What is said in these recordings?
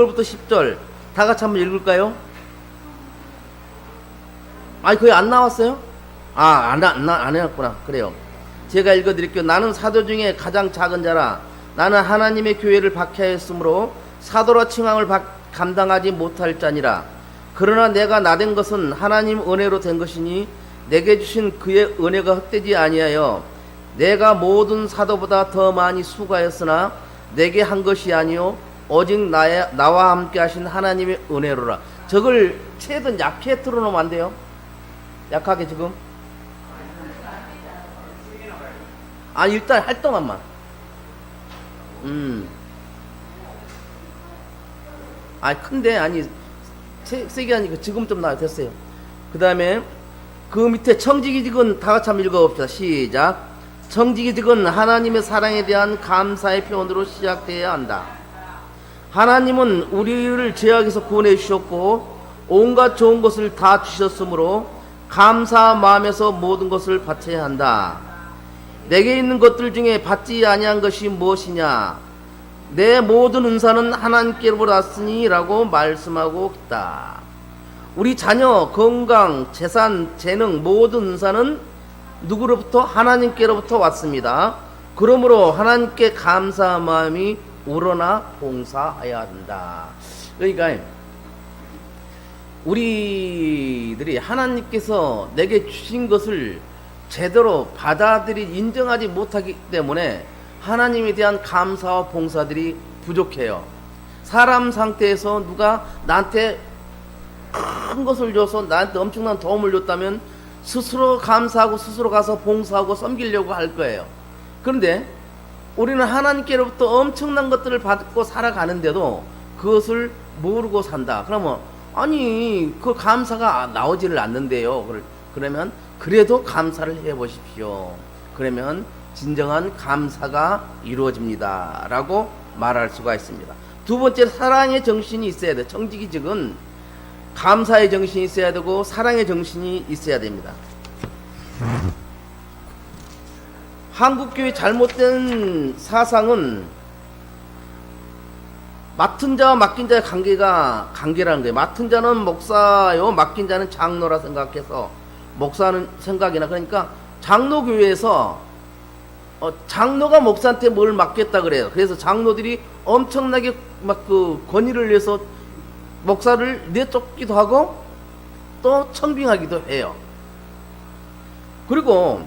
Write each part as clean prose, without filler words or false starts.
9절부터 10절 다 같이 한번 읽을까요? 아니 거의 안 나왔어요? 안 해놨구나. 그래요. 제가 읽어드릴게요. 나는 사도 중에 가장 작은 자라. 나는 하나님의 교회를 박해하였으므로 사도라 칭함을 감당하지 못할 자니라. 그러나 내가 나된 것은 하나님 은혜로 된 것이니 내게 주신 그의 은혜가 헛되지 아니하여 내가 모든 사도보다 더 많이 수고하였으나 내게 한 것이 아니요 오직 나와 함께 하신 하나님의 은혜로라. 저걸 최대한 약해 틀어놓으면 안 돼요? 약하게 지금? 일단 할 동안만. 큰데, 세게 하니까 지금 좀 나아. 됐어요. 그 다음에, 그 밑에 청지기직은 다 같이 한번 읽어봅시다. 시작. 청지기직은 하나님의 사랑에 대한 감사의 표현으로 시작되어야 한다. 하나님은 우리를 죄악에서 구원해 주셨고, 온갖 좋은 것을 다 주셨으므로, 감사 마음에서 모든 것을 바쳐야 한다. 내게 있는 것들 중에 받지 아니한 것이 무엇이냐? 내 모든 은사는 하나님께로부터 왔으니 라고 말씀하고 있다. 우리 자녀, 건강, 재산, 재능 모든 은사는 누구로부터? 하나님께로부터 왔습니다. 그러므로 하나님께 감사 마음이 우러나 봉사해야 한다. 그러니까 우리들이 하나님께서 내게 주신 것을 제대로 인정하지 못하기 때문에 하나님에 대한 감사와 봉사들이 부족해요. 사람 상태에서 누가 나한테 큰 것을 줘서 나한테 엄청난 도움을 줬다면 스스로 감사하고 스스로 가서 봉사하고 섬기려고 할 거예요. 그런데 우리는 하나님께로부터 엄청난 것들을 받고 살아가는데도 그것을 모르고 산다. 그러면 그 감사가 나오지를 않는데요. 그러면 그래도 감사를 해보십시오. 그러면 진정한 감사가 이루어집니다. 라고 말할 수가 있습니다. 두 번째, 사랑의 정신이 있어야 돼. 청지기직은 감사의 정신이 있어야 되고 사랑의 정신이 있어야 됩니다. 한국교회 잘못된 사상은 맡은 자와 맡긴 자의 관계라는 거예요. 맡은 자는 목사요, 맡긴 자는 장로라 생각해서 목사는 생각이나, 그러니까 장로교회에서 장로가 목사한테 뭘 맡겠다 그래요. 그래서 장로들이 엄청나게 권위를 위해서 목사를 내쫓기도 하고 또 청빙하기도 해요. 그리고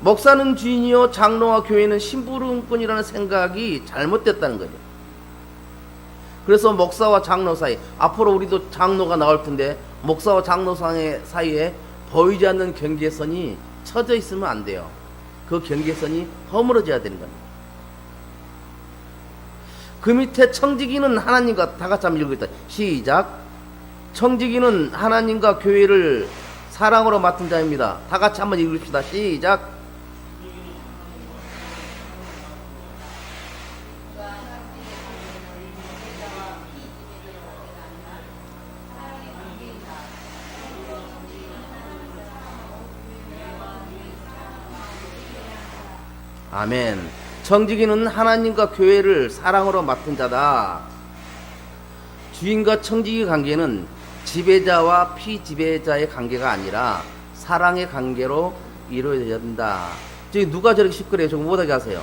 목사는 주인이요 장로와 교회는 심부름꾼이라는 생각이 잘못됐다는 거죠. 그래서 목사와 장로 사이, 앞으로 우리도 장로가 나올 텐데 목사와 장로 사이에 보이지 않는 경계선이 쳐져 있으면 안 돼요. 그 경계선이 허물어져야 되는 겁니다. 그 밑에 청지기는 하나님과, 다 같이 한번 읽겠다. 시작. 청지기는 하나님과 교회를 사랑으로 맡은 자입니다. 다 같이 한번 읽읍시다. 시작. 아멘. 청지기는 하나님과 교회를 사랑으로 맡은 자다. 주인과 청지기 관계는 지배자와 피지배자의 관계가 아니라 사랑의 관계로 이루어져야 된다. 저기 누가 저렇게 시끄러워요? 저거 못하게 하세요.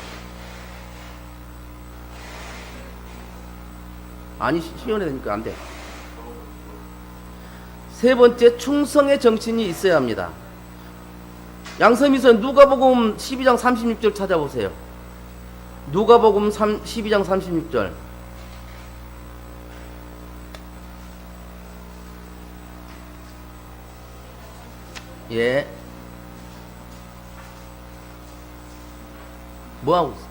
시원해야 되니까 안 돼. 세 번째, 충성의 정신이 있어야 합니다. 양서미서 누가복음 12장 36절 찾아보세요. 누가복음 12장 36절. 예. 뭐하고 있어?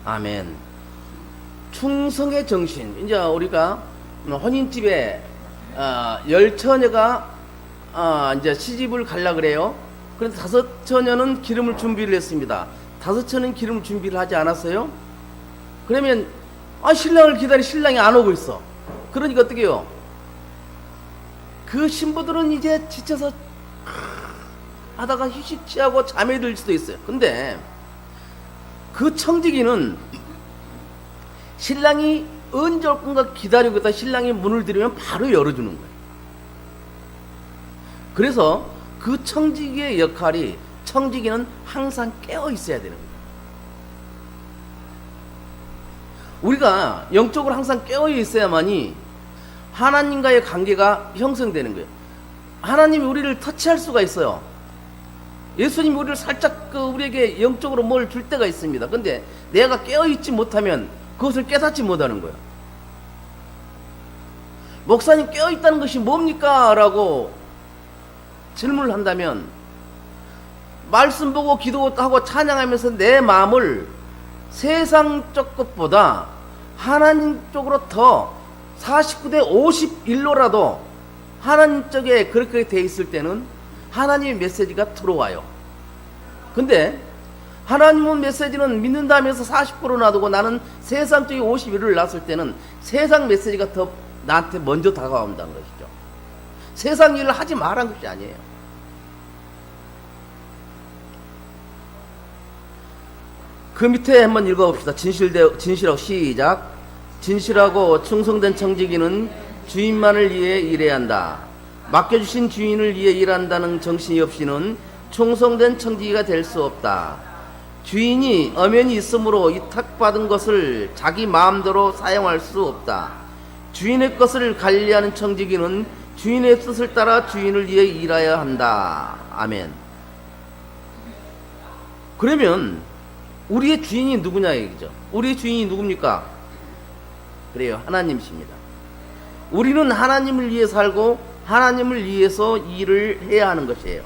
아멘. 충성의 정신. 이제 우리가 혼인집에 열처녀가 이제 시집을 가려 그래요. 그래서 5처녀는 기름을 준비를 했습니다. 5처녀는 기름을 준비를 하지 않았어요. 그러면 아, 신랑을 기다리 신랑이 안 오고 있어. 그러니까 어떻게 해요? 그 신부들은 이제 지쳐서 하다가 휴식 취하고 잠에 들 수도 있어요. 근데 그 청지기는 신랑이 언제 올 건가 기다리고 있다 신랑이 문을 들이면 바로 열어주는 거예요. 그래서 그 청지기의 역할이, 청지기는 항상 깨어 있어야 되는 거예요. 우리가 영적으로 항상 깨어 있어야만이 하나님과의 관계가 형성되는 거예요. 하나님이 우리를 터치할 수가 있어요. 예수님이 우리를 살짝 우리에게 영적으로 뭘 줄 때가 있습니다. 근데 내가 깨어있지 못하면 그것을 깨닫지 못하는 거예요. 목사님, 깨어있다는 것이 뭡니까? 라고 질문을 한다면, 말씀 보고 기도하고 찬양하면서 내 마음을 세상적 것보다 하나님 쪽으로 더 49대 51로라도 하나님 쪽에 그렇게 돼 있을 때는 하나님의 메시지가 들어와요. 근데 하나님은 메시지는 믿는다면서 49% 놔두고 나는 세상 쪽에 51을 놨을 때는 세상 메시지가 더 나한테 먼저 다가온다는 것이죠. 세상 일을 하지 말라는 것이 아니에요. 그 밑에 한번 읽어봅시다. 진실하고 시작. 진실하고 충성된 청지기는 주인만을 위해 일해야 한다. 맡겨주신 주인을 위해 일한다는 정신이 없이는 충성된 청지기가 될 수 없다. 주인이 엄연히 있으므로 위탁받은 것을 자기 마음대로 사용할 수 없다. 주인의 것을 관리하는 청지기는 주인의 뜻을 따라 주인을 위해 일해야 한다. 아멘. 그러면 우리의 주인이 누구냐 얘기죠. 우리의 주인이 누굽니까? 그래요, 하나님이십니다. 우리는 하나님을 위해 살고 하나님을 위해서 일을 해야 하는 것이에요.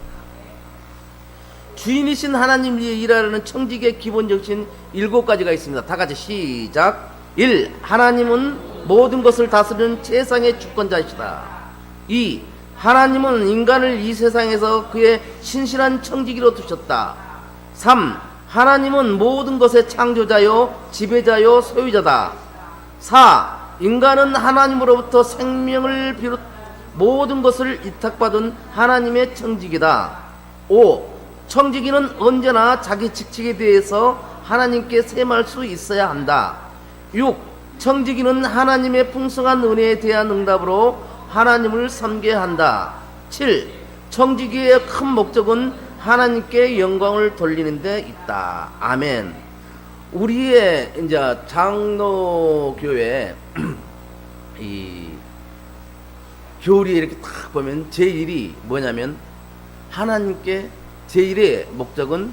주인이신 하나님을 위해 일하려는 청지기의 기본 정신 7가지가 있습니다. 다 같이 시작. 1. 하나님은 모든 것을 다스리는 최상의 주권자이시다. 2. 하나님은 인간을 이 세상에서 그의 신실한 청지기로 두셨다. 3. 하나님은 모든 것의 창조자요 지배자요 소유자다. 4. 인간은 하나님으로부터 생명을 비롯 모든 것을 위탁받은 하나님의 청지기다. 5. 청지기는 언제나 자기 직책에 대해서 하나님께 셈할 수 있어야 한다. 6. 청지기는 하나님의 풍성한 은혜에 대한 응답으로 하나님을 섬겨야 한다. 7. 청지기의 큰 목적은 하나님께 영광을 돌리는 데 있다. 아멘. 우리의 이제 장로교회 이 교리에 이렇게 딱 보면 제1이 뭐냐면, 하나님께 제1의 목적은,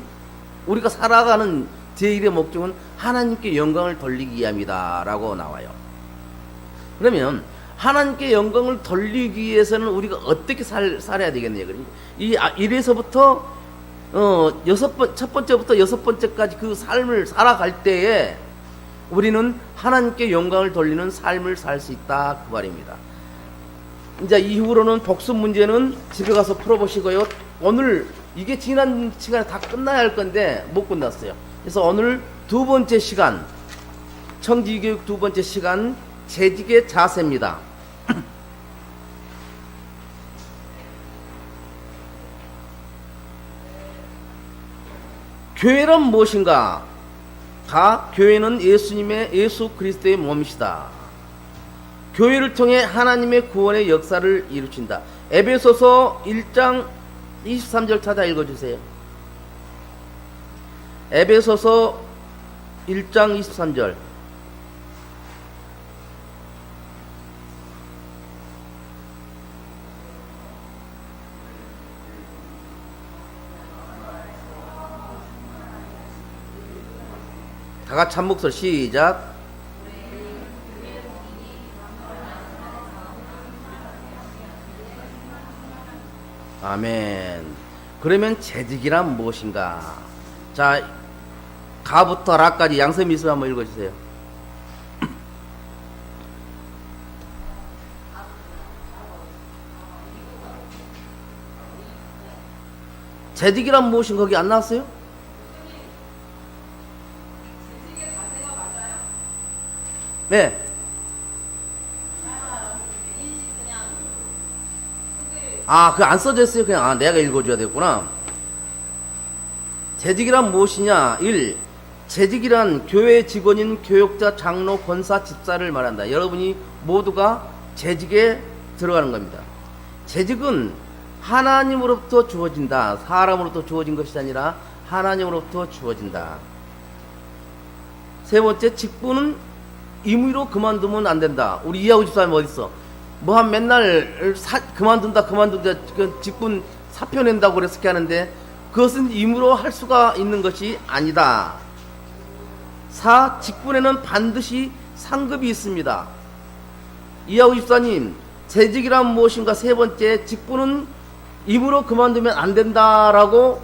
우리가 살아가는 제1의 목적은 하나님께 영광을 돌리기 위함이다 라고 나와요. 그러면 하나님께 영광을 돌리기 위해서는 우리가 어떻게 살아야 되겠네요. 이 1에서부터 첫 번째부터 6번째까지 그 삶을 살아갈 때에 우리는 하나님께 영광을 돌리는 삶을 살 수 있다, 그 말입니다. 이제 이후로는 복습 문제는 집에 가서 풀어보시고요. 오늘 이게 지난 시간에 다 끝나야 할 건데 못 끝났어요. 그래서 오늘 2번째 시간, 청지교육 2번째 시간, 재직의 자세입니다. 교회란 무엇인가? 교회는 예수 그리스도의 몸이시다. 교회를 통해 하나님의 구원의 역사를 이루친다. 에베소서 1장 23절 찾아 읽어주세요. 에베소서 1장 23절. 다 같이 한 목소리 시작. 아멘. 그러면 재직이란 무엇인가? 자, 가부터 라까지 양서미수 한번 읽어주세요. 재직이란 무엇인가 거기 안 나왔어요? 네. 아, 그 안 써져 있어요. 그냥, 아, 내가 읽어줘야 되겠구나. 재직이란 무엇이냐? 1. 재직이란 교회 직원인 교역자, 장로, 권사, 집사를 말한다. 여러분이 모두가 재직에 들어가는 겁니다. 재직은 하나님으로부터 주어진다. 사람으로부터 주어진 것이 아니라 하나님으로부터 주어진다. 세 번째, 직분은 임의로 그만두면 안 된다. 우리 이하우 집사님 어디 있어? 뭐 한 맨날 그만둔다 그 직분 사표 낸다고 그래서 이렇게 하는데 그것은 임의로 할 수가 있는 것이 아니다. 4. 직분에는 반드시 상급이 있습니다. 이하우 집사님, 재직이란 무엇인가? 세 번째, 직분은 임의로 그만두면 안 된다라고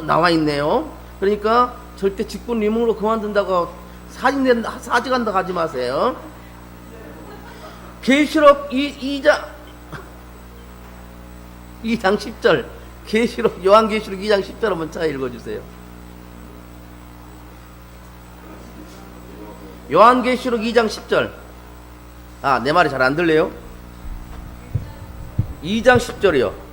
나와 있네요. 그러니까 절대 직분 임의로 그만둔다고 사직한다 하지 마세요. 계시록 2장 10절, 요한계시록 2장 10절 한번 차 읽어주세요. 요한계시록 2장 10절. 아, 내 말이 잘 안 들려요? 2장 10절이요.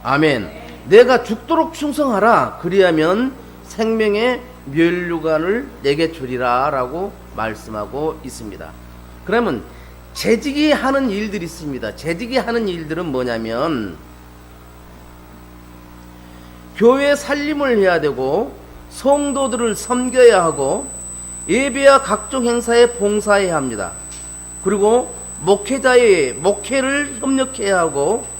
아멘. 내가 죽도록 충성하라. 그리하면 생명의 면류관을 내게 주리라 라고 말씀하고 있습니다. 그러면 재직이 하는 일들이 있습니다. 재직이 하는 일들은 뭐냐면 교회 살림을 해야 되고 성도들을 섬겨야 하고 예배와 각종 행사에 봉사해야 합니다. 그리고 목회자의 목회를 협력해야 하고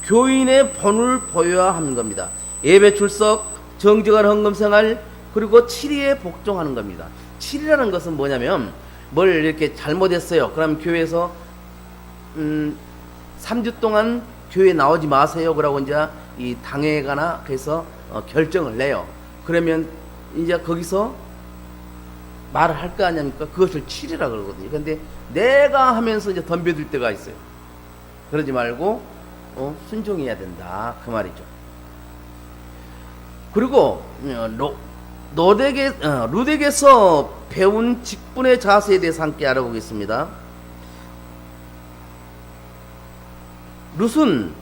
교인의 본을 보여야 하는 겁니다. 예배 출석, 정직한 헌금생활, 그리고 치리에 복종하는 겁니다. 치리라는 것은 뭐냐면 뭘 이렇게 잘못했어요. 그럼 교회에서 3주 동안 교회 나오지 마세요. 그러고 이제 이 당회가나 그래서 결정을 내요. 그러면 이제 거기서 말을 할 거 아닙니까? 그것을 치리라 그러거든요. 근데 내가 하면서 이제 덤벼들 때가 있어요. 그러지 말고 순종해야 된다 그 말이죠. 그리고 룻에게서 배운 직분의 자세에 대해서 함께 알아보겠습니다. 룻은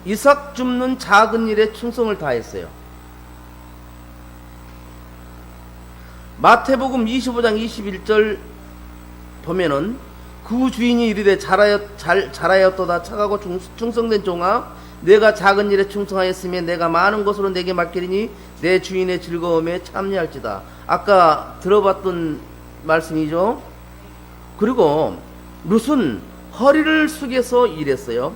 이삭 줍는 작은 일에 충성을 다했어요. 마태복음 25장 21절 보면은 그 주인이 이르되 잘하였도다 착하고 충성된 종아, 내가 작은 일에 충성하였으면 내가 많은 것으로 내게 맡기리니 내 주인의 즐거움에 참여할지다. 아까 들어봤던 말씀이죠. 그리고 룻은 허리를 숙여서 일했어요.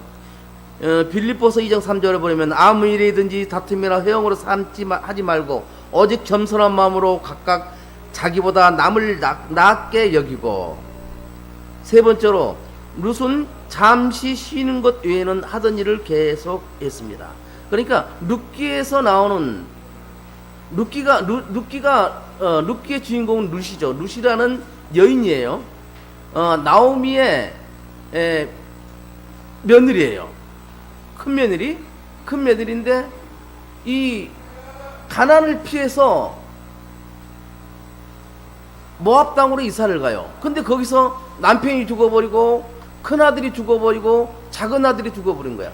빌립보서 2장 3절을 보면 아무 일이든지 다툼이나 회영으로 하지 말고 오직 겸손한 마음으로 각각 자기보다 남을 낮게 여기고, 세 번째로 룻은 잠시 쉬는 것 외에는 하던 일을 계속 했습니다. 그러니까 룻기에서 나오는 룻기의 주인공은 룻이죠. 룻이라는 여인이에요. 나오미의 며느리예요. 큰 며느리인데 이 가난을 피해서 모압 땅으로 이사를 가요. 근데 거기서 남편이 죽어버리고 큰아들이 죽어버리고 작은아들이 죽어버린 거야.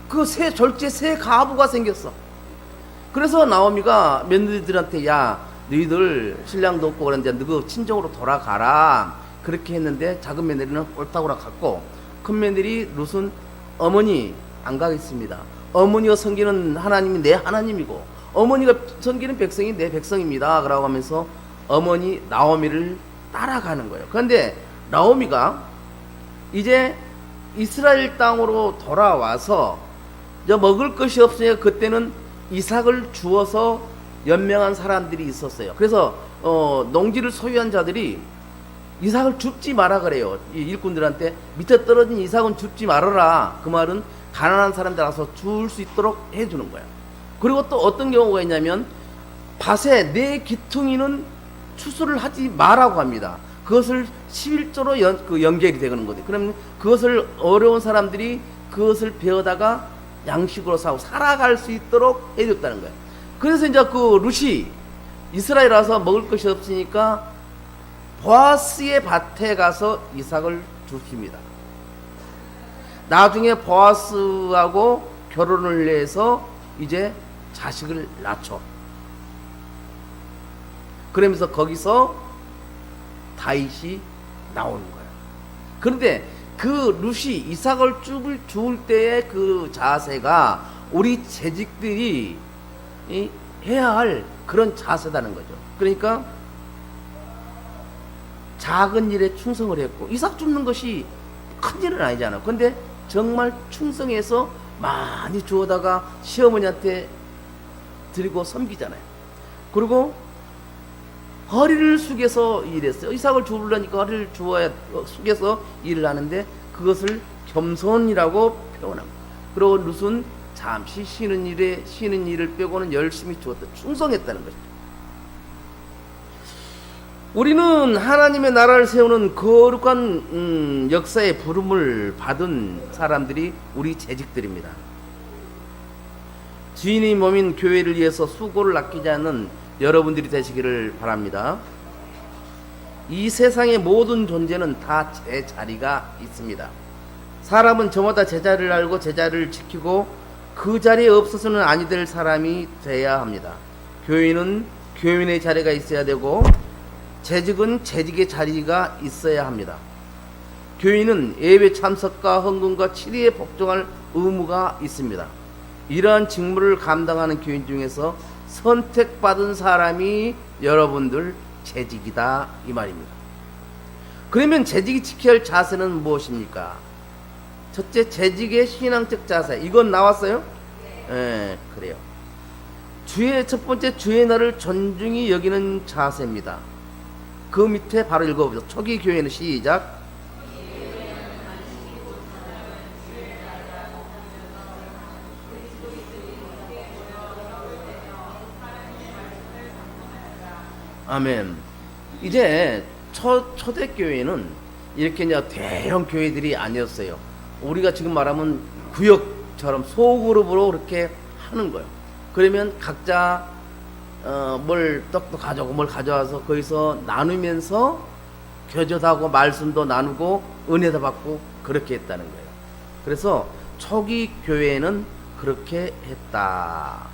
그 졸제 새 가부가 생겼어. 그래서 나오미가 며느리들한테 야 너희들 신랑도 없고 그런데 너희 친정으로 돌아가라 그렇게 했는데, 작은 며느리는 옳다고 갔고 큰 며느리 룻은 어머니 안 가겠습니다. 어머니가 섬기는 하나님이 내 하나님이고 어머니가 섬기는 백성이 내 백성입니다 라고 하면서 어머니 나오미를 따라가는 거예요. 그런데 나오미가 이제 이스라엘 땅으로 돌아와서 먹을 것이 없으니까 그때는 이삭을 주어서 연명한 사람들이 있었어요. 그래서 농지를 소유한 자들이 이삭을 줍지 마라 그래요. 이 일꾼들한테 밑에 떨어진 이삭은 줍지 말아라. 그 말은 가난한 사람들 와서 줄 수 있도록 해주는 거야. 그리고 또 어떤 경우가 있냐면 밭에 내 기퉁이는 추수를 하지 마라고 합니다. 그것을 11조로 연결이 되는 거죠. 그러면 그것을 어려운 사람들이 그것을 배우다가 양식으로 사고 살아갈 수 있도록 해줬다는 거예요. 그래서 이제 그 룻이 이스라엘 와서 먹을 것이 없으니까 보아스의 밭에 가서 이삭을 주십니다. 나중에 보아스하고 결혼을 해서 이제 자식을 낳죠. 그러면서 거기서 다윗이 나오는 거예요. 그런데 그 룻이 이삭을 죽을 때의 그 자세가 우리 재직들이 해야 할 그런 자세다는 거죠. 그러니까 작은 일에 충성을 했고, 이삭 줍는 것이 큰 일은 아니잖아. 근데 정말 충성해서 많이 주워다가 시어머니한테 드리고 섬기잖아요. 그리고 허리를 숙여서 일했어요. 이삭을 주우려니까 허리를 숙여서 일을 하는데 그것을 겸손이라고 표현합니다. 그리고 룻은 잠시 쉬는 일을 빼고는 열심히 주었다. 충성했다는 것이죠. 우리는 하나님의 나라를 세우는 거룩한 역사의 부름을 받은 사람들이 우리 재직들입니다. 주인의 몸인 교회를 위해서 수고를 아끼지 않는 여러분들이 되시기를 바랍니다. 이 세상의 모든 존재는 다 제자리가 있습니다. 사람은 저마다 제자리를 알고 제자리를 지키고 그 자리에 없어서는 아니 될 사람이 돼야 합니다. 교인은 교인의 자리가 있어야 되고 재직은 재직의 자리가 있어야 합니다. 교인은 예배 참석과 헌금과 치리에 복종할 의무가 있습니다. 이러한 직무를 감당하는 교인 중에서 선택받은 사람이 여러분들 재직이다 이 말입니다. 그러면 재직이 지켜야 할 자세는 무엇입니까? 첫째, 재직의 신앙적 자세. 이건 나왔어요? 네, 그래요. 첫 번째, 주의 날을 존중히 여기는 자세입니다. 그 밑에 바로 읽어보죠. 초기 교회는 시작. 아멘. 이제 초대교회는 이렇게 이제 대형 교회들이 아니었어요. 우리가 지금 말하면 구역처럼 소그룹으로 그렇게 하는 거예요. 그러면 각자 뭘 떡도 가져오고 뭘 가져와서 거기서 나누면서 교제하고 말씀도 나누고 은혜도 받고 그렇게 했다는 거예요. 그래서 초기 교회는 그렇게 했다.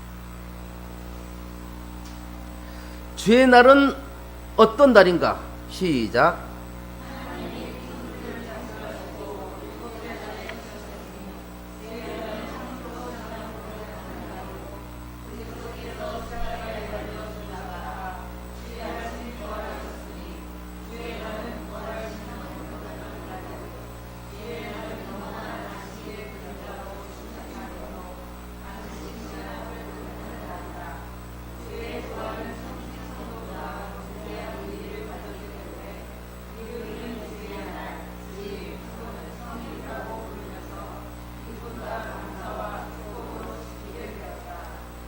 주의 날은 어떤 날인가? 시작.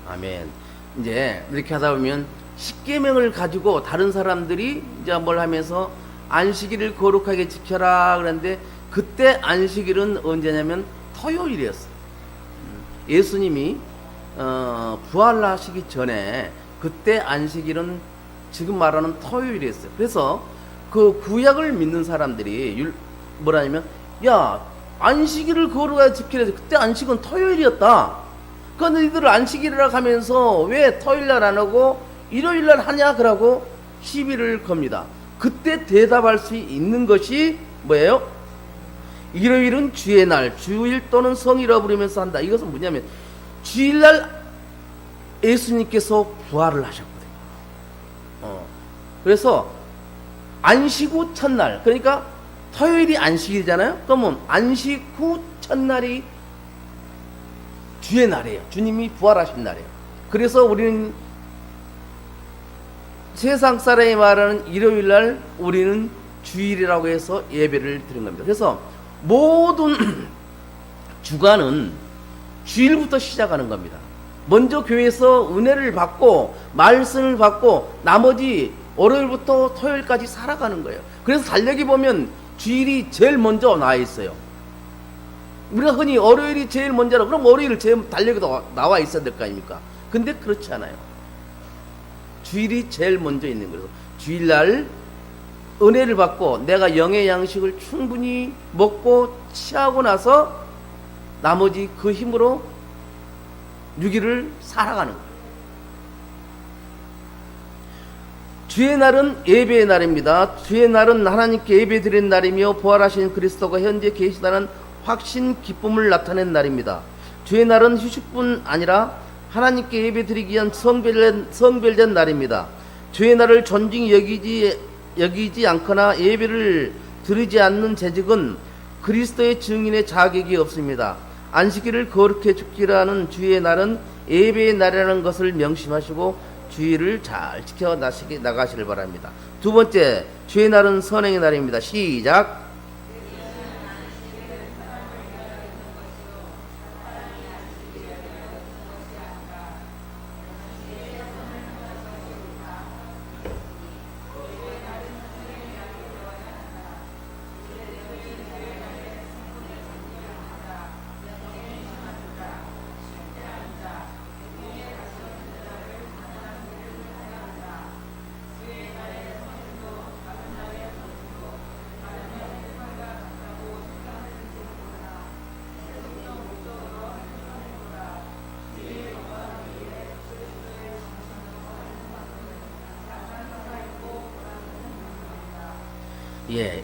아멘. 이제 이렇게 하다 보면 십계명을 가지고 다른 사람들이 이제 뭘 하면서 안식일을 거룩하게 지켜라 그랬는데 그때 안식일은 언제냐면 토요일이었어요. 예수님이 부활하시기 전에 그때 안식일은 지금 말하는 토요일이었어요. 그래서 그 구약을 믿는 사람들이 뭐라냐면 야 안식일을 거룩하게 지키라. 그때 안식은 토요일이었다. 그런데 너희들 안식일이라고 하면서 왜 토요일날 안 하고 일요일날 하냐 그러고 시비를 겁니다. 그때 대답할 수 있는 것이 뭐예요? 일요일은 주의 날, 주일 또는 성일을 부르면서 한다. 이것은 뭐냐면 주일날 예수님께서 부활을 하셨거든요. 그래서 안식 후 첫날, 그러니까 토요일이 안식일이잖아요. 그러면 안식 후 첫날이 주의 날이에요. 주님이 부활하신 날이에요. 그래서 우리는 세상 사람이 말하는 일요일날 우리는 주일이라고 해서 예배를 드린 겁니다. 그래서 모든 주간은 주일부터 시작하는 겁니다. 먼저 교회에서 은혜를 받고 말씀을 받고 나머지 월요일부터 토요일까지 살아가는 거예요. 그래서 달력이 보면 주일이 제일 먼저 나와 있어요. 우리가 흔히 월요일이 제일 먼저라 그럼 월요일 제일 달력이 나와 있어야 될 거 아닙니까? 근데 그렇지 않아요. 주일이 제일 먼저 있는 거예요. 주일날 은혜를 받고 내가 영의 양식을 충분히 먹고 취하고 나서 나머지 그 힘으로 6일을 살아가는 거예요. 주의 날은 예배의 날입니다. 주의 날은 하나님께 예배 드리는 날이며 부활하신 그리스도가 현재 계시다는 확신 기쁨을 나타낸 날입니다. 주의 날은 휴식뿐 아니라 하나님께 예배 드리기 위한 성별된 날입니다. 주의 날을 존중히 여기지 않거나 예배를 드리지 않는 재직은 그리스도의 증인의 자격이 없습니다. 안식일을 거룩해 죽기라는 주의 날은 예배의 날이라는 것을 명심하시고 주의를 잘 지켜 나가시길 바랍니다. 두 번째, 주의 날은 선행의 날입니다. 시작.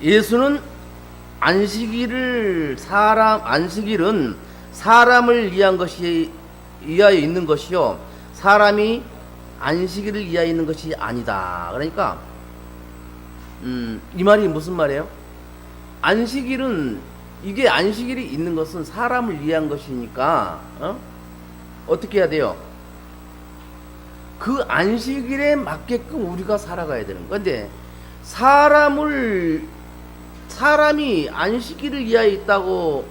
예수는 안식일은 사람을 위하여 있는 것이요 사람이 안식일을 위하여 있는 것이 아니다. 그러니까 이 말이 무슨 말이에요? 이게 안식일이 있는 것은 사람을 위한 것이니까 어떻게 해야 돼요? 그 안식일에 맞게끔 우리가 살아가야 되는 거야. 근데 사람이 안식일을 위하여 있다고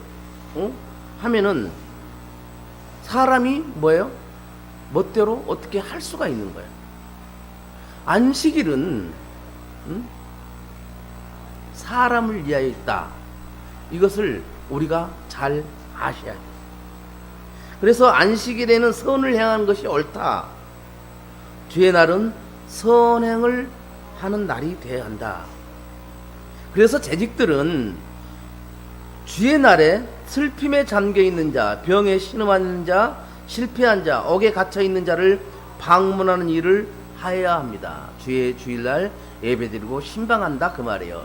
하면은 사람이 뭐예요? 멋대로 어떻게 할 수가 있는 거예요. 안식일은 사람을 위하여 있다. 이것을 우리가 잘 아셔야 돼요. 그래서 안식일에는 선을 행하는 것이 옳다. 주의 날은 선행을 하는 날이 되어야 한다. 그래서 재직들은 주의 날에 슬픔에 잠겨 있는 자, 병에 신음하는 자, 실패한 자, 옥에 갇혀 있는 자를 방문하는 일을 하여야 합니다. 주일날 예배드리고 신방한다 그 말이에요.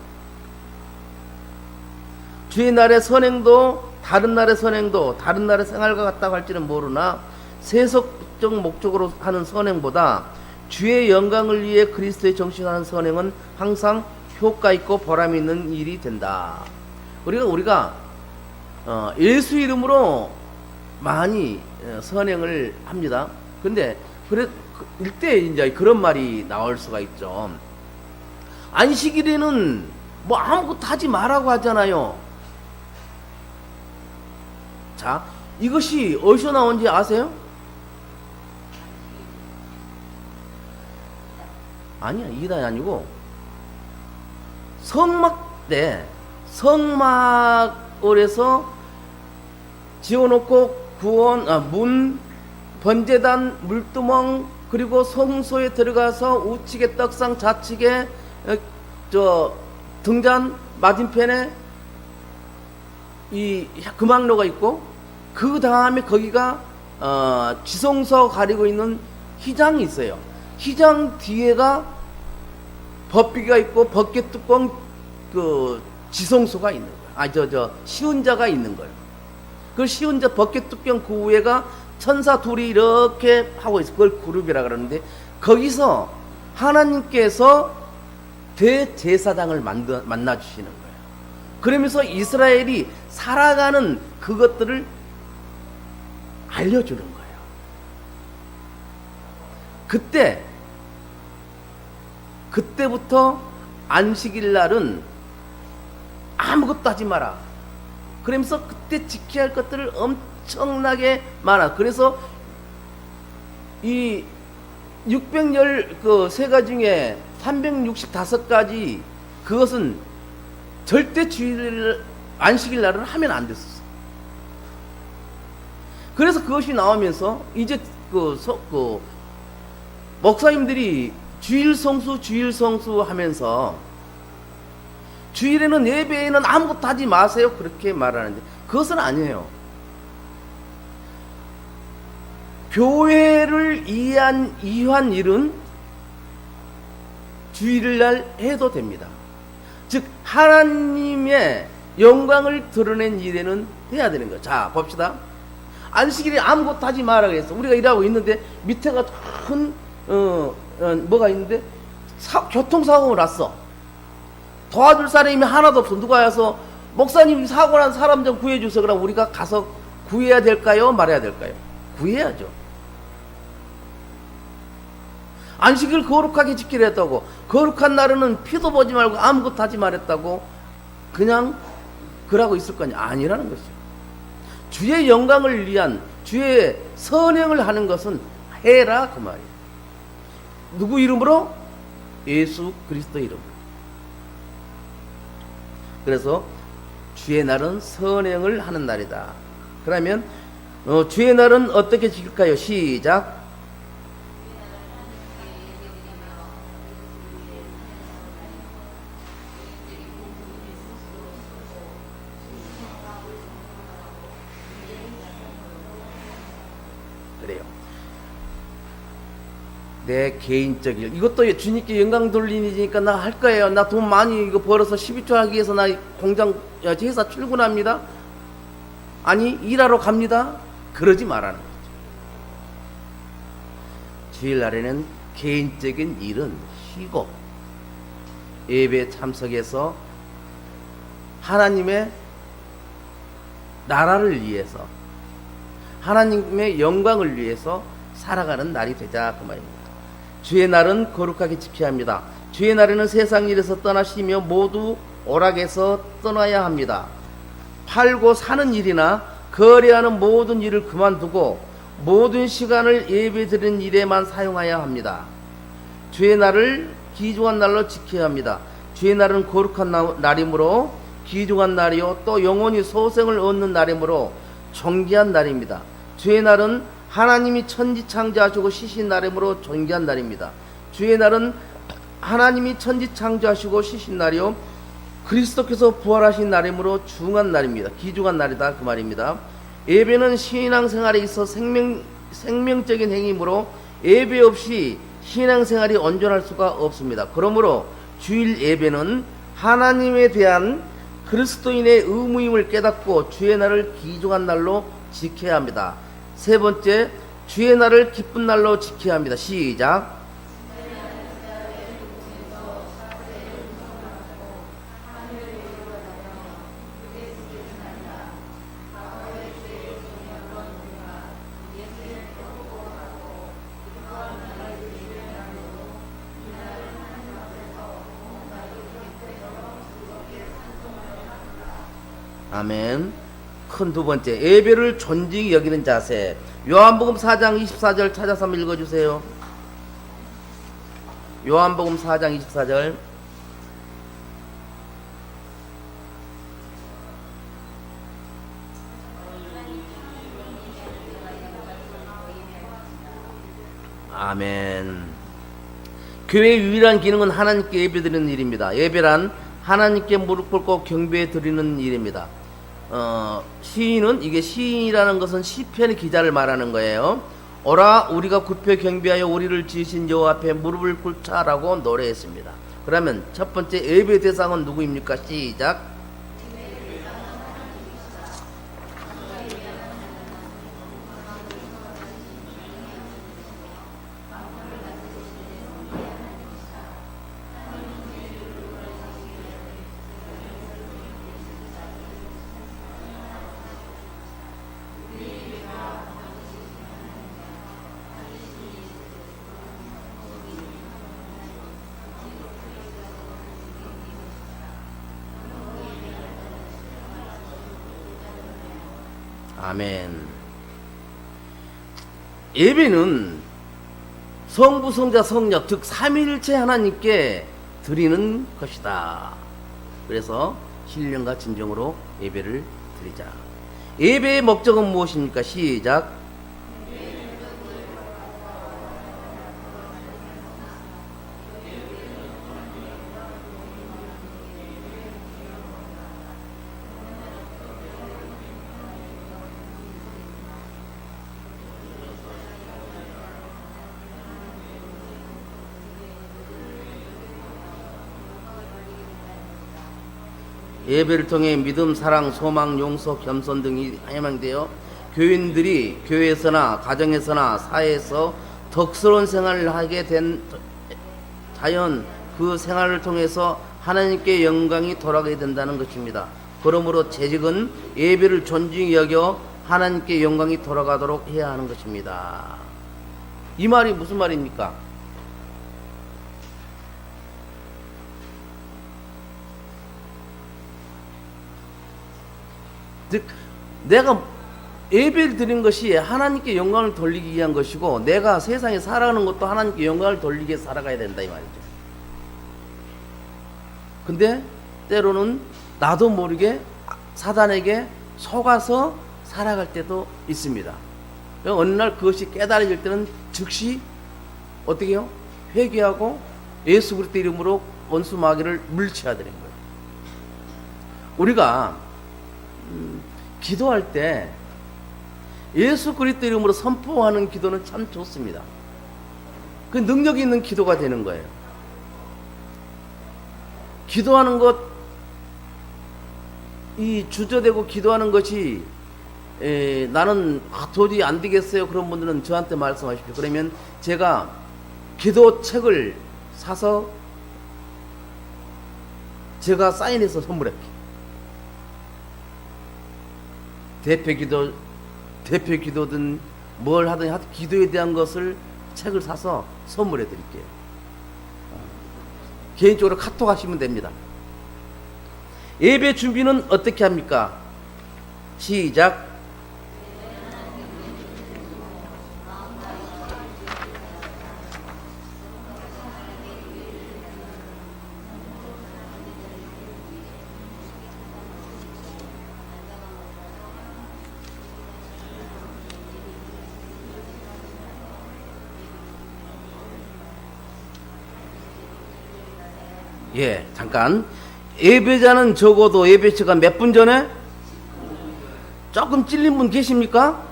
주의 날의 선행도 다른 날의 선행도 다른 날의 생활과 같다고 할지는 모르나 세속적 목적으로 하는 선행보다 주의 영광을 위해 그리스도의 정신하는 선행은 항상 효과 있고 보람 있는 일이 된다. 우리가 예수 이름으로 많이 선행을 합니다. 근데 일대 이제 그런 말이 나올 수가 있죠. 안식일에는 뭐 아무것도 하지 말라고 하잖아요. 자, 이것이 어디서 나온지 아세요? 아니야, 이단이 아니고 성막 때 성막을에서 지어놓고 문, 번제단, 물두멍 그리고 성소에 들어가서 우측에 떡상 좌측에 등잔 맞은편에 이 금학로가 있고 그 다음에 거기가 지성소 가리고 있는 휘장이 있어요. 휘장 뒤에가 법비가 있고 법계 뚜껑 그 지성소가 있는 거예요. 시운자가 있는 거예요. 그 시운자 법계 뚜껑 그 위에가 천사 둘이 이렇게 하고 있어. 그걸 그룹이라 그러는데 거기서 하나님께서 대제사장을 만나 주시는 거예요. 그러면서 이스라엘이 살아가는 그것들을 알려주는 거예요. 그때부터 안식일 날은 아무것도 하지 마라. 그러면서 그때 지켜야 할 것들을 엄청나게 많아. 그래서 이 600열 그 세가 중에 365가지 그것은 절대 주일 안식일 날은 하면 안 됐었어. 그래서 그것이 나오면서 이제 그 목사님들이 주일 성수 하면서 주일에는 예배에는 아무것도 하지 마세요 그렇게 말하는데 그것은 아니에요. 교회를 이한 일은 주일날 해도 됩니다. 즉 하나님의 영광을 드러낸 일에는 해야 되는 거예요. 자 봅시다. 안식일에 아무것도 하지 마라 그랬어. 우리가 일하고 있는데 밑에가 큰 뭐가 있는데 교통사고가 났어. 도와줄 사람이 하나도 없어. 누가 와서 목사님 사고 난 사람 좀 구해주세요. 그럼 우리가 가서 구해야 될까요? 말해야 될까요? 구해야죠. 안식일 거룩하게 지키려 했다고, 거룩한 날에는 피도 보지 말고 아무것도 하지 말했다고 그냥 그러고 있을 거냐? 아니라는 것이죠. 주의 영광을 위한 주의 선행을 하는 것은 해라 그 말이에요. 누구 이름으로? 예수 그리스도 이름으로. 그래서 주의 날은 선행을 하는 날이다. 그러면 주의 날은 어떻게 지킬까요? 시작. 그래요. 내 개인적인 이것도 주님께 영광 돌리는 일이니까 나 할 거예요. 나 돈 많이 이거 벌어서 12조 하기 위해서 나 공장 회사 출근합니다. 아니 일하러 갑니다. 그러지 말라는 거죠. 주일날에는 개인적인 일은 쉬고 예배 참석해서 하나님의 나라를 위해서 하나님의 영광을 위해서 살아가는 날이 되자 그 말입니다. 주의 날은 거룩하게 지켜야 합니다. 주의 날에는 세상 일에서 떠나시며 모두 오락에서 떠나야 합니다. 팔고 사는 일이나 거래하는 모든 일을 그만두고 모든 시간을 예배드리는 일에만 사용해야 합니다. 주의 날을 귀중한 날로 지켜야 합니다. 주의 날은 거룩한 날이므로 귀중한 날이요 또 영원히 소생을 얻는 날이므로 존귀한 날입니다. 주의 날은 하나님이 천지 창조하시고 쉬신 날이므로 존귀한 날입니다. 주의 날은 하나님이 천지 창조하시고 쉬신 날이요 그리스도께서 부활하신 날이므로 중한 날입니다. 귀중한 날이다 그 말입니다. 예배는 신앙생활에 있어 생명적인 행위이므로 예배 없이 신앙생활이 온전할 수가 없습니다. 그러므로 주일 예배는 하나님에 대한 그리스도인의 의무임을 깨닫고 주의 날을 귀중한 날로 지켜야 합니다. 세 번째, 주의 날을 기쁜 날로 지켜야 합니다. 시작. 아멘. 큰 두 번째, 예배를 존중히 여기는 자세. 요한복음 4장 24절 찾아서 한번 읽어주세요. 요한복음 4장 24절. 아멘. 교회의 유일한 기능은 하나님께 예배드리는 일입니다. 예배란 하나님께 무릎 꿇고 경배해 드리는 일입니다. 시인은 이게 시인이라는 것은 시편의 기자를 말하는 거예요. 오라 우리가 굽혀 경배하여 우리를 지으신 여호와 앞에 무릎을 꿇자라고 노래했습니다. 그러면 첫 번째 예배 대상은 누구입니까? 시작. 아멘. 예배는 성부, 성자, 성령, 즉 삼위일체 하나님께 드리는 것이다. 그래서 신령과 진정으로 예배를 드리자. 예배의 목적은 무엇입니까? 시작. 예배를 통해 믿음, 사랑, 소망, 용서, 겸손 등이 함양되어 교인들이 교회에서나 가정에서나 사회에서 덕스러운 생활을 하게 된 자연 그 생활을 통해서 하나님께 영광이 돌아가게 된다는 것입니다. 그러므로 재직은 예배를 존중히 여겨 하나님께 영광이 돌아가도록 해야 하는 것입니다. 이 말이 무슨 말입니까? 즉 내가 예배를 드린 것이 하나님께 영광을 돌리기 위한 것이고 내가 세상에 살아가는 것도 하나님께 영광을 돌리기 위해 살아가야 된다 이 말이죠. 근데 때로는 나도 모르게 사단에게 속아서 살아갈 때도 있습니다. 어느 날 그것이 깨달아질 때는 즉시 어떻게 해요? 회개하고 예수 그리스도 이름으로 원수 마귀를 물리쳐야 되는 거예요. 우리가 기도할 때 예수 그리스도 이름으로 선포하는 기도는 참 좋습니다. 그 능력이 있는 기도가 되는 거예요. 기도하는 것, 이 주저되고 기도하는 것이 나는 도저히 안 되겠어요. 그런 분들은 저한테 말씀하십시오. 그러면 제가 기도책을 사서 제가 사인해서 선물할게요. 대표 기도든 뭘 하든 하여튼 기도에 대한 것을 책을 사서 선물해 드릴게요. 개인적으로 카톡 하시면 됩니다. 예배 준비는 어떻게 합니까? 시작. 예, 잠깐. 예배자는 적어도 예배 시간 몇 분 전에? 조금 찔린 분 계십니까?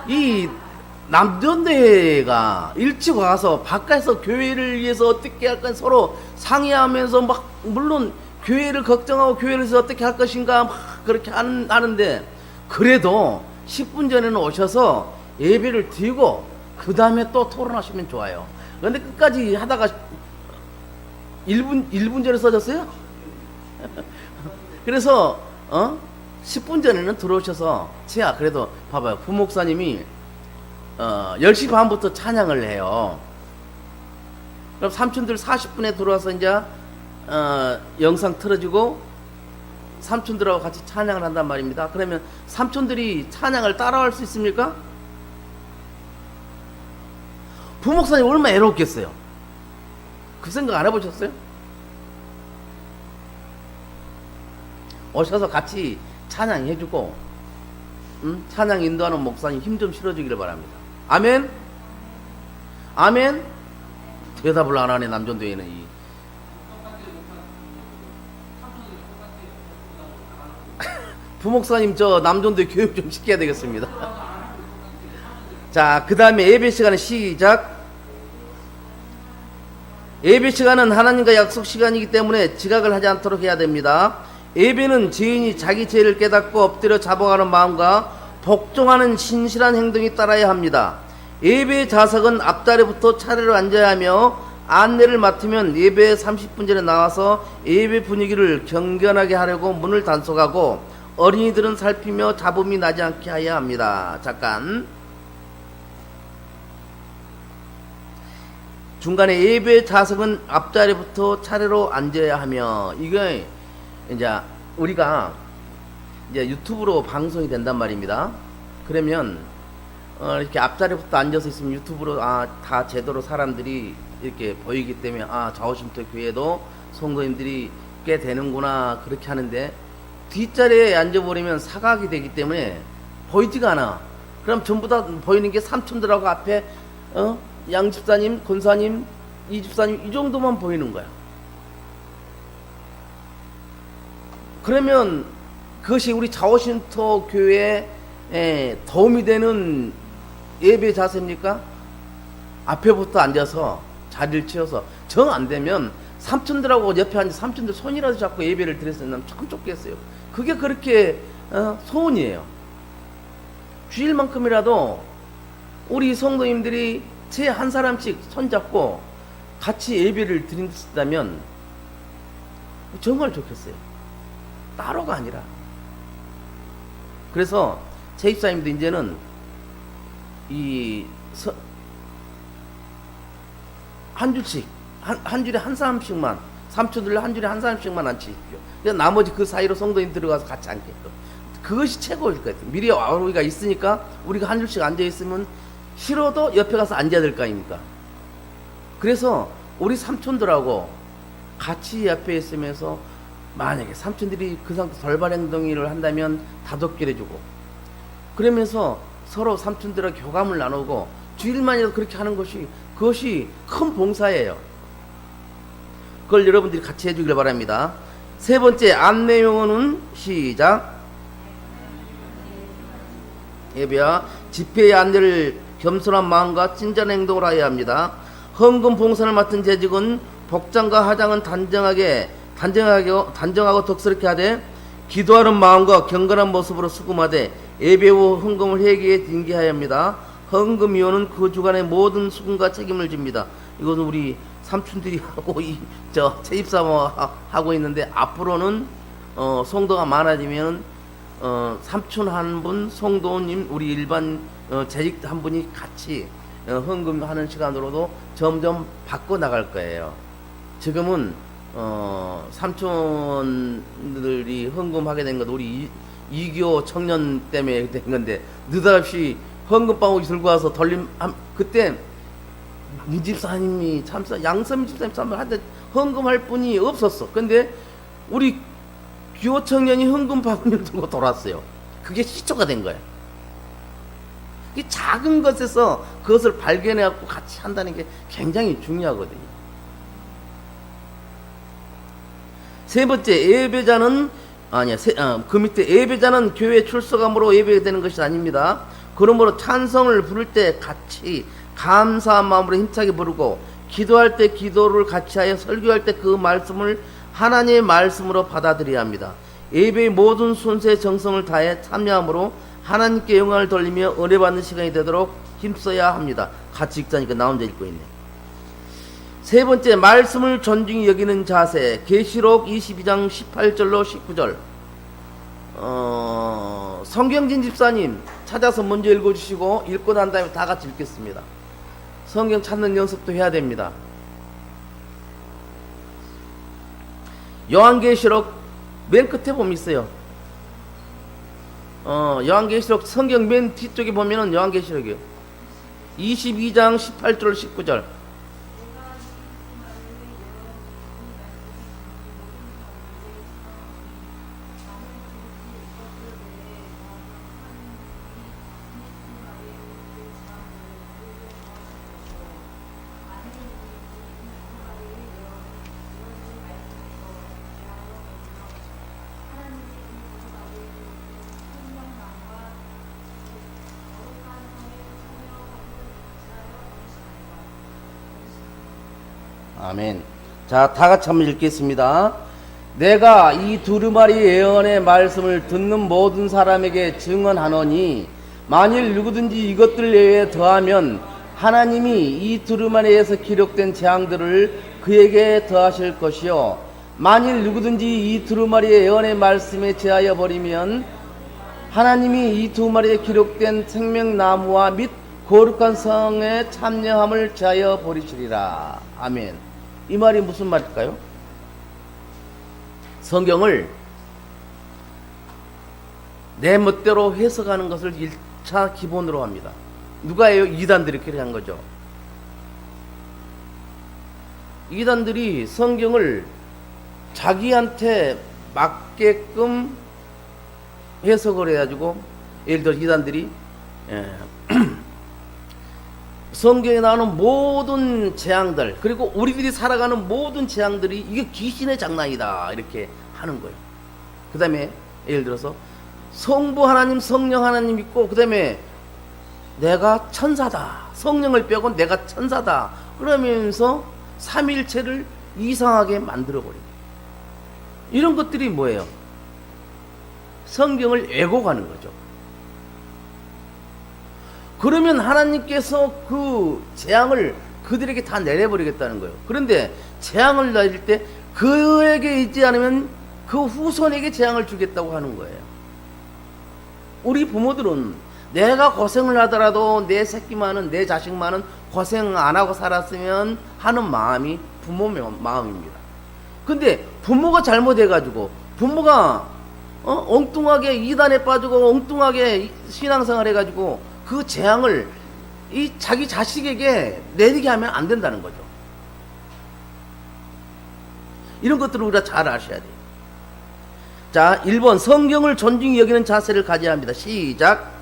이 남전대가 일찍 와서 바깥에서 교회를 위해서 어떻게 할까 서로 상의하면서 막 물론 교회를 걱정하고 교회를 위해서 어떻게 할 것인가 막 그렇게 하는데 그래도 10분 전에는 오셔서 예배를 드리고 그 다음에 또 토론하시면 좋아요. 그런데 끝까지 하다가 1분 전에 써졌어요? 그래서 10분 전에는 들어오셔서 그래도 봐봐요. 부목사님이 10시 반부터 찬양을 해요. 그럼 삼촌들 40분에 들어와서 이제 영상 틀어지고 삼촌들하고 같이 찬양을 한단 말입니다. 그러면 삼촌들이 찬양을 따라할 수 있습니까? 부목사님 얼마나 애롭겠어요. 그 생각 안 해보셨어요? 오셔서 같이 찬양해주고 찬양 인도하는 목사님 힘 좀 실어주기를 바랍니다. 아멘? 아멘? 대답을 안 하네. 남전도에는 부목사님 저 남전도에 교육 좀 시켜야 되겠습니다. 자, 그 다음에 예배 시간은 시작. 예배 시간은 하나님과 약속 시간이기 때문에 지각을 하지 않도록 해야 됩니다. 예배는 죄인이 자기 죄를 깨닫고 엎드려 자복하는 마음과 복종하는 신실한 행동이 따라야 합니다. 예배 좌석은 앞자리부터 차례로 앉아야 하며 안내를 맡으면 예배 30분 전에 나와서 예배 분위기를 경건하게 하려고 문을 단속하고 어린이들은 살피며 잡음이 나지 않게 해야 합니다. 잠깐. 중간에 예배 좌석은 앞자리부터 차례로 앉아야 하며 이게 이제 우리가 이제 유튜브로 방송이 된단 말입니다. 그러면 이렇게 앞자리부터 앉아서 있으면 유튜브로 다 제대로 사람들이 이렇게 보이기 때문에 자오신토 교회도 성도님들이 꽤 되는구나 그렇게 하는데, 뒷자리에 앉아버리면 사각이 되기 때문에 보이지가 않아. 그럼 전부 다 보이는 게 삼촌들하고 앞에 양 집사님, 권사님, 이 집사님 이 정도만 보이는 거야. 그러면 그것이 우리 자오신토 교회에 도움이 되는 예배 자세입니까? 앞에부터 앉아서 자리를 채워서 정 안 되면 삼촌들하고 옆에 앉아 삼촌들 손이라도 잡고 예배를 드렸으면 참 좋겠어요. 그게 그렇게 소원이에요. 주일만큼이라도 우리 성도님들이 제 한 사람씩 손잡고 같이 예배를 드린다면 정말 좋겠어요. 따로가 아니라. 그래서 제 입사님도 이제는 한 줄씩 한 줄에 한 사람씩만, 삼촌들 한 줄에 한 사람씩만 앉히십시오. 나머지 그 사이로 성도님 들어가서 같이 앉게끔. 그것이 최고일 것 같아요. 미리 우리가 있으니까 우리가 한 줄씩 앉아 있으면 싫어도 옆에 가서 앉아야 될 거 아닙니까? 그래서 우리 삼촌들하고 같이 옆에 있으면서 만약에 삼촌들이 그 상태 돌발 행동을 한다면 다독게 해주고, 그러면서 서로 삼촌들과 교감을 나누고 주일만이라도 그렇게 하는 것이, 그것이 큰 봉사예요. 그걸 여러분들이 같이 해주길 바랍니다. 세 번째 안내 용어는 시작. 예배와 집회의 안내를 겸손한 마음과 친절한 행동을 하여야 합니다. 헌금 봉사를 맡은 재직은 복장과 화장은 단정하고 덕스럽게 하되, 기도하는 마음과 경건한 모습으로 수금하되 예배 후 헌금을 회개에 징계하여야 합니다. 헌금위원은 그 주간의 모든 수금과 책임을 집니다. 이것은 우리 삼촌들이 하고 채입사모 하고 있는데, 앞으로는 성도가 많아지면 삼촌 한 분, 성도님 우리 일반 재직 한 분이 같이 헌금하는 시간으로도 점점 바꿔 나갈 거예요. 지금은 삼촌들이 헌금하게 된 건 우리 이교 청년 때문에 된 건데, 느닷없이 헌금방울 들고 와서 그때 이 집사님이 양섬 집사님 한테 헌금할 분이 없었어. 근데 우리 교호 청년이 헌금방울을 들고 돌았어요. 그게 시초가 된 거야. 이 작은 것에서 그것을 발견해갖고 같이 한다는 게 굉장히 중요하거든요. 세 번째, 예배자는 그 밑에 예배자는 교회 출석함으로 예배되는 것이 아닙니다. 그러므로 찬성을 부를 때 같이 감사한 마음으로 힘차게 부르고, 기도할 때 기도를 같이 하여, 설교할 때 그 말씀을 하나님의 말씀으로 받아들여야 합니다. 예배의 모든 순서에 정성을 다해 참여함으로 하나님께 영광을 돌리며 은혜 받는 시간이 되도록 힘써야 합니다. 같이 읽자니까 나 혼자 읽고 있네. 세 번째, 말씀을 존중히 여기는 자세. 계시록 22장 18절로 19절. 성경진 집사님 찾아서 먼저 읽어주시고, 읽고 난 다음에 다 같이 읽겠습니다. 성경 찾는 연습도 해야 됩니다. 요한계시록 맨 끝에 보면 있어요. 요한계시록 성경 맨 뒤쪽에 보면은 요한계시록이요. 22장 18절 19절. 아멘. 자, 다 같이 한번 읽겠습니다. 내가 이 두루마리 예언의 말씀을 듣는 모든 사람에게 증언하노니, 만일 누구든지 이것들 외에 더하면 하나님이 이 두루마리에서 기록된 재앙들을 그에게 더하실 것이요, 만일 누구든지 이 두루마리의 예언의 말씀에 제하여 버리면 하나님이 이 두루마리에 기록된 생명나무와 및 거룩한 성에 참여함을 제하여 버리시리라. 아멘. 이 말이 무슨 말일까요? 성경을 내 멋대로 해석하는 것을 1차 기본으로 합니다. 누가예요? 이단들이 그렇게 한 거죠. 이단들이 성경을 자기한테 맞게끔 해석을 해가지고, 예를 들어 이단들이 성경에 나오는 모든 재앙들, 그리고 우리들이 살아가는 모든 재앙들이 이게 귀신의 장난이다 이렇게 하는 거예요. 그 다음에 예를 들어서 성부 하나님, 성령 하나님 있고, 그 다음에 내가 천사다, 성령을 빼고 내가 천사다 그러면서 삼일체를 이상하게 만들어버려요. 이런 것들이 뭐예요? 성경을 왜곡하는 거죠. 그러면 하나님께서 그 재앙을 그들에게 다 내려버리겠다는 거예요. 그런데 재앙을 내릴 때 그에게 있지 않으면 그 후손에게 재앙을 주겠다고 하는 거예요. 우리 부모들은 내가 고생을 하더라도 내 새끼만은, 내 자식만은 고생 안 하고 살았으면 하는 마음이 부모의 마음입니다. 근데 부모가 잘못해가지고, 부모가 엉뚱하게 이단에 빠지고 엉뚱하게 신앙생활 해가지고 그 재앙을 이 자기 자식에게 내리게 하면 안 된다는 거죠. 이런 것들을 우리가 잘 아셔야 돼요. 자, 1번 성경을 존중히 여기는 자세를 가져야 합니다. 시작.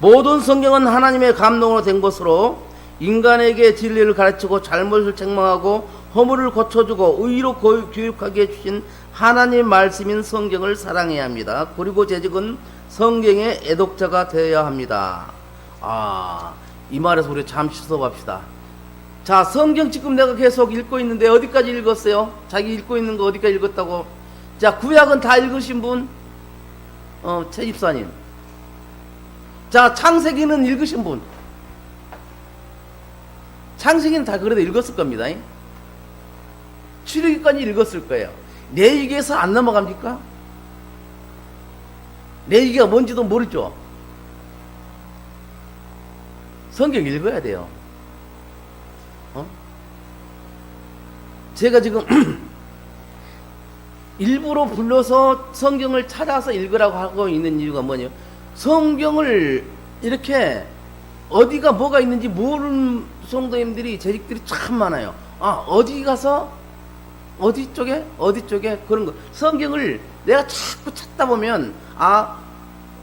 모든 성경은 하나님의 감동으로 된 것으로 인간에게 진리를 가르치고 잘못을 책망하고 허물을 고쳐주고 의로 교육하게 해주신 하나님의 말씀인 성경을 사랑해야 합니다. 그리고 재직은 성경의 애독자가 되어야 합니다. 이 말에서 우리 잠시 수업합시다. 자, 성경 지금 내가 계속 읽고 있는데 어디까지 읽었어요? 자기 읽고 있는 거 어디까지 읽었다고? 자, 구약은 다 읽으신 분? 최 집사님. 자, 창세기는 읽으신 분? 창세기는 다 그래도 읽었을 겁니다. 출애굽까지 읽었을 거예요. 레위기에서 안 넘어갑니까? 레위기가 뭔지도 모르죠. 성경 읽어야 돼요. 제가 지금 일부러 불러서 성경을 찾아서 읽으라고 하고 있는 이유가 뭐냐? 성경을 이렇게 어디가 뭐가 있는지 모르는 성도님들이, 재직들이 참 많아요. 어디 가서 어디 쪽에 그런 거. 성경을 내가 자꾸 찾다 보면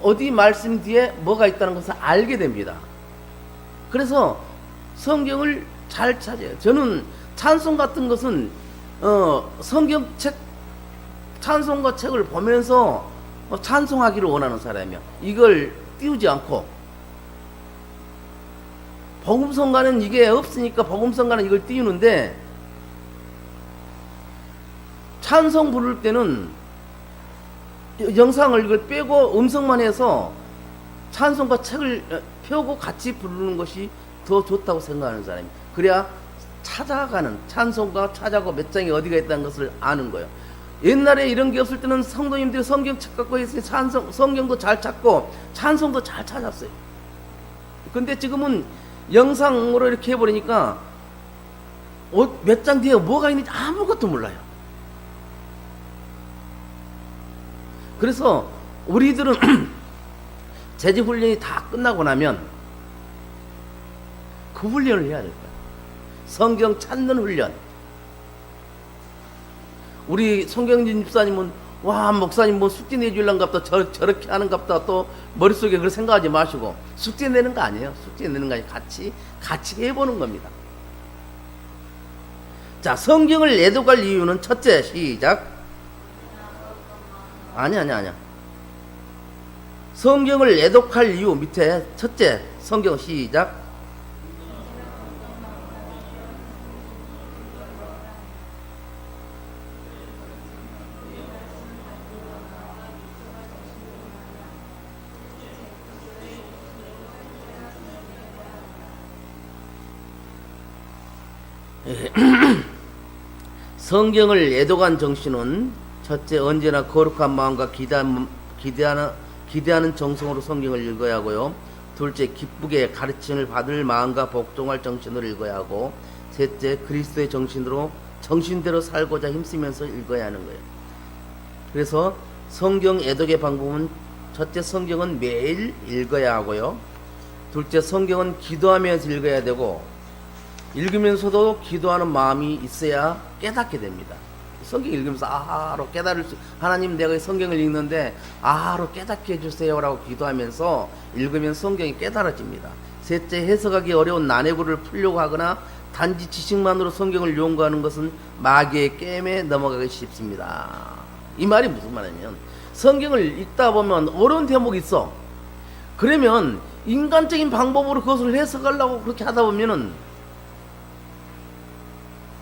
어디 말씀 뒤에 뭐가 있다는 것을 알게 됩니다. 그래서 성경을 잘 찾아요. 저는 찬송 같은 것은 성경책, 찬송가 책을 보면서 찬송하기를 원하는 사람이야. 이걸 띄우지 않고, 복음성가는 이게 없으니까 복음성가는 이걸 띄우는데, 찬송 부를 때는 영상을 이걸 빼고 음성만 해서 찬송가 책을 펴고 같이 부르는 것이 더 좋다고 생각하는 사람이에요. 그래야 찾아가는, 찬송가 찾아고 몇 장이 어디가 있다는 것을 아는 거예요. 옛날에 이런 게 없을 때는 성도님들이 성경책 갖고 있으니 성경도 잘 찾고 찬송도 잘 찾았어요. 근데 지금은 영상으로 이렇게 해버리니까 몇 장 뒤에 뭐가 있는지 아무것도 몰라요. 그래서 우리들은 재직 훈련이 다 끝나고 나면 그 훈련을 해야 될 거예요. 성경 찾는 훈련. 우리 송경진 집사님은 목사님 뭐 숙제 내주려는갑다, 저렇게 하는갑다, 또 머릿속에 그렇게 생각하지 마시고, 숙제 내는 거 아니에요. 숙제 내는 거 아니에요. 같이 해보는 겁니다. 자, 성경을 애독할 이유는 첫째, 시작. 아니야. 성경을 애독할 이유 밑에 첫째, 성경 시작. 성경을 애독한 정신은 첫째, 언제나 거룩한 마음과 기대하는 정성으로 성경을 읽어야 하고요. 둘째, 기쁘게 가르침을 받을 마음과 복종할 정신으로 읽어야 하고, 셋째, 그리스도의 정신대로 살고자 힘쓰면서 읽어야 하는 거예요. 그래서 성경 애독의 방법은 첫째, 성경은 매일 읽어야 하고요. 둘째, 성경은 기도하면서 읽어야 되고, 읽으면서도 기도하는 마음이 있어야 깨닫게 됩니다. 성경 읽으면서 아하로 깨달을 수, 하나님 내가 성경을 읽는데 아하로 깨닫게 해주세요 라고 기도하면서 읽으면 성경이 깨달아집니다. 셋째, 해석하기 어려운 난해구를 풀려고 하거나 단지 지식만으로 성경을 연구하는 것은 마귀의 게임에 넘어가기 쉽습니다. 이 말이 무슨 말이냐면, 성경을 읽다 보면 어려운 대목이 있어. 그러면 인간적인 방법으로 그것을 해석하려고 그렇게 하다 보면은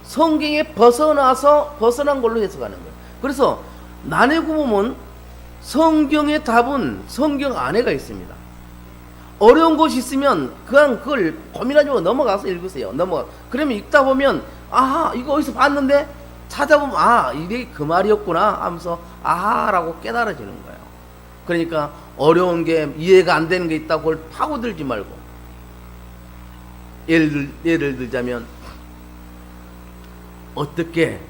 성경에 벗어난 걸로 해석하는 거예요. 그래서 난해구 보면 성경의 답은 성경 안에가 있습니다. 어려운 것이 있으면 그냥 그걸 고민하지 말고 넘어가서 읽으세요. 그러면 읽다 보면 아하, 이거 어디서 봤는데 찾아보면 아, 이게 그 말이었구나 하면서 아하라고 깨달아지는 거예요. 그러니까 어려운 게 이해가 안 되는 게 있다고 그걸 파고들지 말고, 예를 들자면 어떻게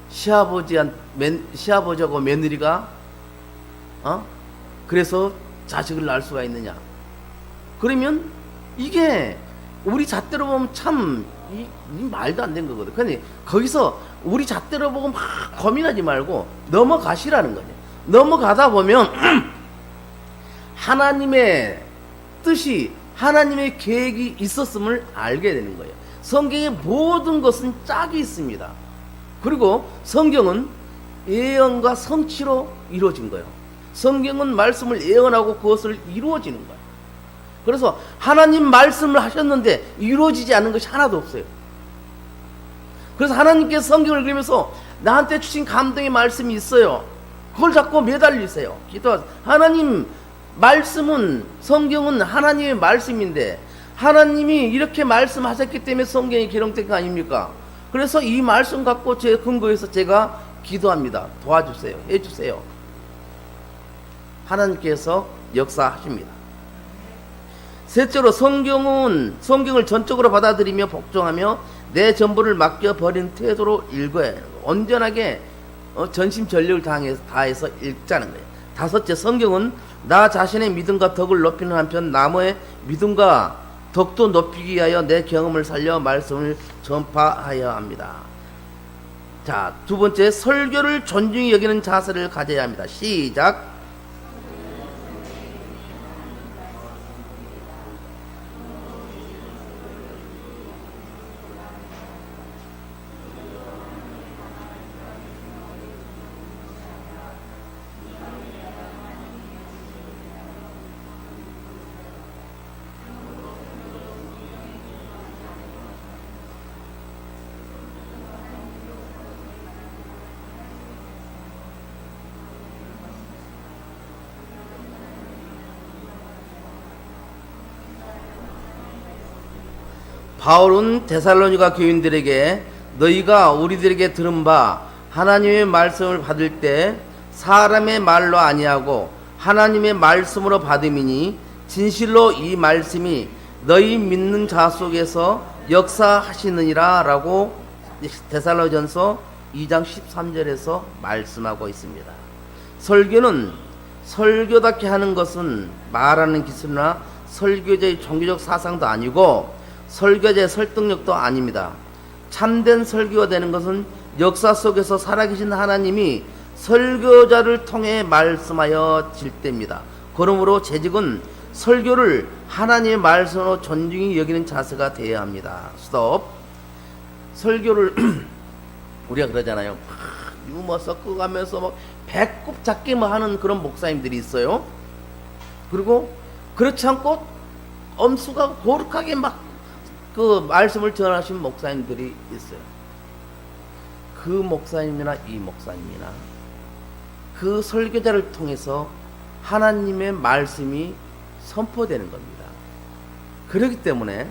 시아버지하고 며느리가 그래서 자식을 낳을 수가 있느냐. 그러면 이게 우리 잣대로 보면 참 이 말도 안 되는 거거든. 근데 거기서 우리 잣대로 보고 막 고민하지 말고 넘어가시라는 거죠. 넘어가다 보면 하나님의 뜻이, 하나님의 계획이 있었음을 알게 되는 거예요. 성경의 모든 것은 짝이 있습니다. 그리고 성경은 예언과 성취로 이루어진 거예요. 성경은 말씀을 예언하고 그것을 이루어지는 거예요. 그래서 하나님 말씀을 하셨는데 이루어지지 않는 것이 하나도 없어요. 그래서 하나님께서 성경을 읽으면서 나한테 주신 감동의 말씀이 있어요. 그걸 잡고 매달리세요. 기도하세요. 하나님 말씀은, 성경은 하나님의 말씀인데 하나님이 이렇게 말씀하셨기 때문에 성경이 기록된 거 아닙니까? 그래서 이 말씀 갖고 제 근거에서 제가 기도합니다. 도와주세요. 해주세요. 하나님께서 역사하십니다. 셋째로, 성경을 전적으로 받아들이며 복종하며 내 전부를 맡겨버린 태도로 읽어야 해요. 온전하게 전심전력을 다해서 읽자는 거예요. 다섯째, 성경은 나 자신의 믿음과 덕을 높이는 한편 남의 믿음과 덕도 높이기 위하여 내 경험을 살려 말씀을 전파하여야 합니다. 자, 두 번째, 설교를 존중히 여기는 자세를 가져야 합니다. 시작. 바울은 데살로니가 교인들에게 너희가 우리들에게 들은 바 하나님의 말씀을 받을 때 사람의 말로 아니하고 하나님의 말씀으로 받음이니 진실로 이 말씀이 너희 믿는 자 속에서 역사하시느니라 라고 데살로전서 2장 13절에서 말씀하고 있습니다. 설교는 설교답게 하는 것은 말하는 기술이나 설교자의 종교적 사상도 아니고 설교자의 설득력도 아닙니다. 참된 설교가 되는 것은 역사 속에서 살아계신 하나님이 설교자를 통해 말씀하여 질 때입니다. 그러므로 재직은 설교를 하나님의 말씀으로 존중히 여기는 자세가 되어야 합니다. 스톱. 설교를 우리가 그러잖아요. 유머 섞어가면서 막 배꼽 잡게 뭐 하는 그런 목사님들이 있어요. 그리고 그렇지 않고 엄숙하고 거룩하게 막 그 말씀을 전하신 목사님들이 있어요. 그 목사님이나 이 목사님이나 그 설교자를 통해서 하나님의 말씀이 선포되는 겁니다. 그렇기 때문에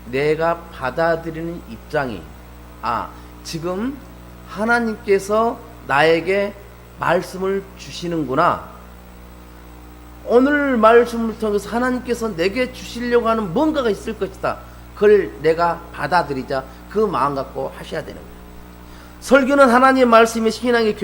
내가 받아들이는 입장이 지금 하나님께서 나에게 말씀을 주시는구나. 오늘 말씀을 통해서 하나님께서 내게 주시려고 하는 뭔가가 있을 것이다. 그걸 내가 받아들이자 그 마음 갖고 하셔야 되는 거예요. 설교는 하나님의 말씀이 신앙의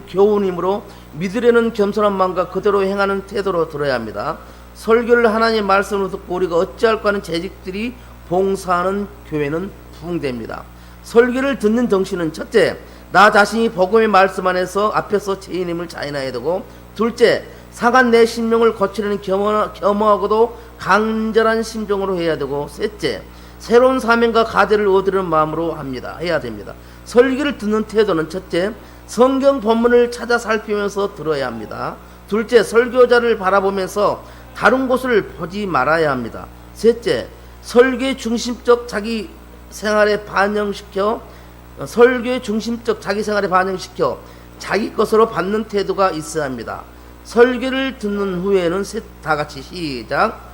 교훈이므로 믿으려는 겸손한 마음과 그대로 행하는 태도로 들어야 합니다. 설교를 하나님의 말씀으로 듣고 우리가 어찌할까 하는 재직들이 봉사하는 교회는 부흥됩니다. 설교를 듣는 정신은 첫째, 나 자신이 복음의 말씀 안에서 앞에서 죄인임을 자인해야 되고, 둘째, 상한 내 심령을 고치려는 겸허하고도 간절한 심정으로 해야 되고, 셋째, 새로운 사명과 가대를 얻으려는 마음으로 해야 됩니다. 설교를 듣는 태도는 첫째, 성경 본문을 찾아 살피면서 들어야 합니다. 둘째, 설교자를 바라보면서 다른 곳을 보지 말아야 합니다. 셋째, 설교의 중심적 자기 생활에 반영시켜 자기 것으로 받는 태도가 있어야 합니다. 설교를 듣는 후에는 다 같이 시작.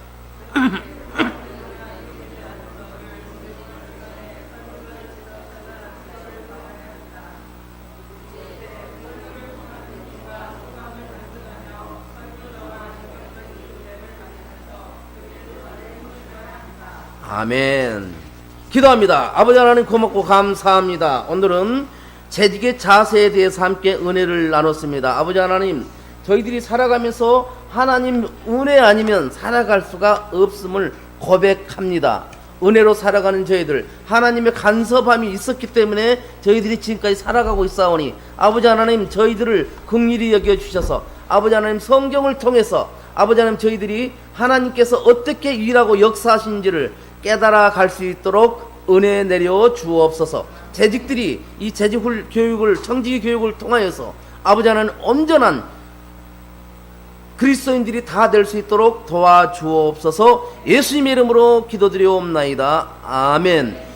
아멘. 기도합니다. 아버지 하나님 고맙고 감사합니다. 오늘은 재직의 자세에 대해서 함께 은혜를 나눴습니다. 아버지 하나님, 저희들이 살아가면서 하나님 은혜 아니면 살아갈 수가 없음을 고백합니다. 은혜로 살아가는 저희들, 하나님의 간섭함이 있었기 때문에 저희들이 지금까지 살아가고 있사오니 아버지 하나님, 저희들을 긍휼히 여겨주셔서 아버지 하나님, 성경을 통해서 아버지 하나님, 저희들이 하나님께서 어떻게 일하고 역사하신지를 깨달아 갈 수 있도록 은혜 내려 주옵소서. 재직들이 이 재직 교육을, 청지기 교육을 통하여서 아버지 하나님, 온전한 그리스도인들이 다 될 수 있도록 도와주옵소서. 예수님의 이름으로 기도드리옵나이다. 아멘.